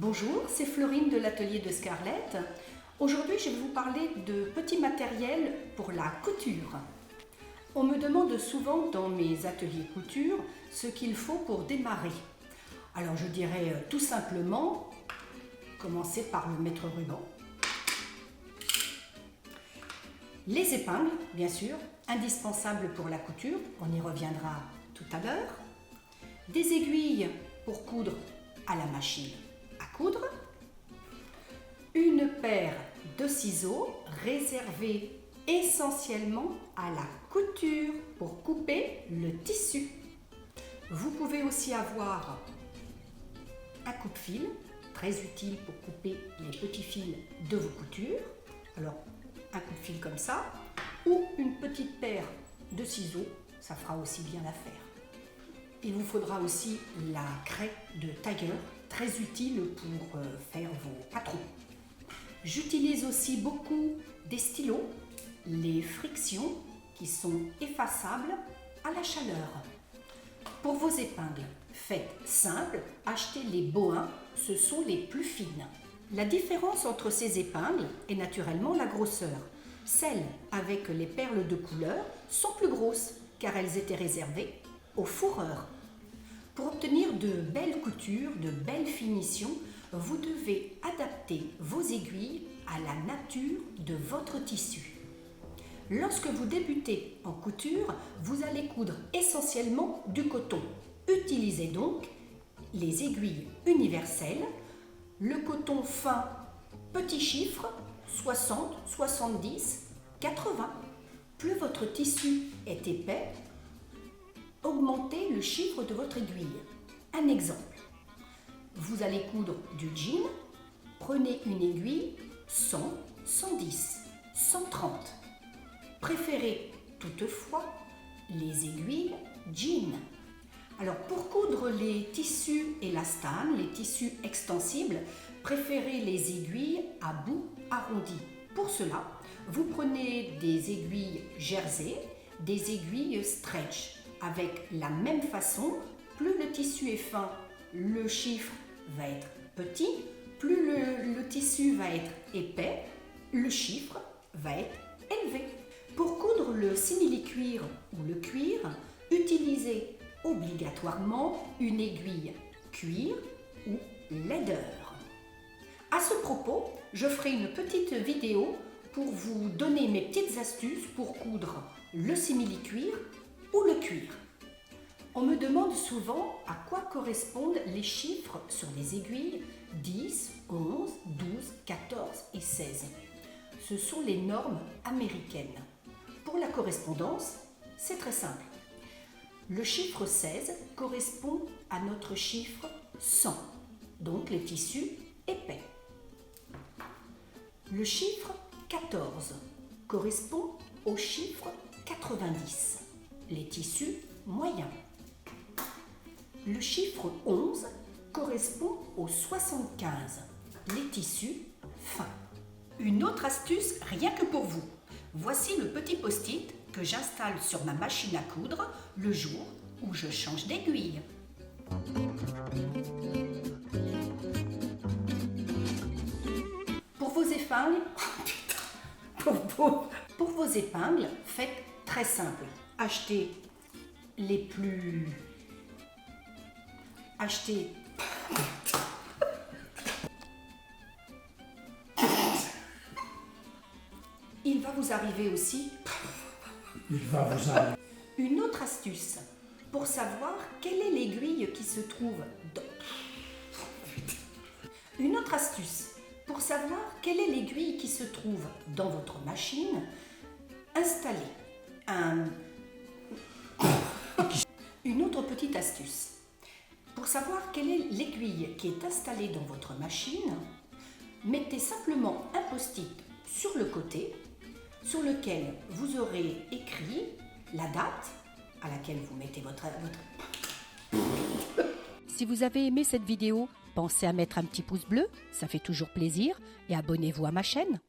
Bonjour, c'est Florine de l'atelier de Scarlett. Aujourd'hui, je vais vous parler de petits matériels pour la couture. On me demande souvent dans mes ateliers couture ce qu'il faut pour démarrer. Alors je dirais tout simplement, commencer par le mètre ruban. Les épingles, bien sûr, indispensables pour la couture, on y reviendra tout à l'heure. Des aiguilles pour coudre à la machine à coudre. Une paire de ciseaux réservés essentiellement à la couture pour couper le tissu. Vous pouvez aussi avoir un coupe-fil, très utile pour couper les petits fils de vos coutures. Alors, un coupe-fil comme ça, ou une petite paire de ciseaux, ça fera aussi bien l'affaire. Il vous faudra aussi la craie de tailleur, très utile pour faire vos patrons. J'utilise aussi beaucoup des stylos, les frictions qui sont effaçables à la chaleur. Pour vos épingles, faites simple, achetez les Bohin, ce sont les plus fines. La différence entre ces épingles est naturellement la grosseur. Celles avec les perles de couleur sont plus grosses car elles étaient réservées aux fourreurs. Pour obtenir de belles coutures, de belles finitions, vous devez adapter vos aiguilles à la nature de votre tissu. Lorsque vous débutez en couture, vous allez coudre essentiellement du coton. Utilisez donc les aiguilles universelles, le coton fin, petit chiffre, 60, 70, 80. Plus votre tissu est épais, augmentez le chiffre de votre aiguille. Un exemple, vous allez coudre du jean, prenez une aiguille 100, 110, 130. Préférez toutefois les aiguilles jean. Alors pour coudre les tissus élastane, les tissus extensibles, préférez les aiguilles à bout arrondi. Pour cela, vous prenez des aiguilles jersey, des aiguilles stretch. Avec la même façon, plus le tissu est fin, le chiffre va être petit, plus le tissu va être épais, le chiffre va être élevé. Pour coudre le simili-cuir ou le cuir, utilisez obligatoirement une aiguille cuir ou leather. À ce propos, je ferai une petite vidéo pour vous donner mes petites astuces pour coudre le simili-cuir ou le cuir. On me demande souvent à quoi correspondent les chiffres sur les aiguilles 10, 11, 12, 14 et 16. Ce sont les normes américaines. Pour la correspondance, c'est très simple. Le chiffre 16 correspond à notre chiffre 100, donc les tissus épais. Le chiffre 14 correspond au chiffre 90, les tissus moyens. Le chiffre 11 correspond au 75, les tissus fins. Une autre astuce rien que pour vous. Voici le petit post-it que j'installe sur ma machine à coudre le jour où je change d'aiguille. Pour vos épingles, pour vos épingles, faites très simple. Achetez les plus... Il va vous arriver aussi... Une autre astuce pour savoir quelle est l'aiguille qui se trouve dans... Une autre astuce pour savoir quelle est l'aiguille qui se trouve dans votre machine, installez Une autre petite astuce. Pour savoir quelle est l'aiguille qui est installée dans votre machine, mettez simplement un post-it sur le côté sur lequel vous aurez écrit la date à laquelle vous mettez votre... Si vous avez aimé cette vidéo, pensez à mettre un petit pouce bleu, ça fait toujours plaisir, et abonnez-vous à ma chaîne.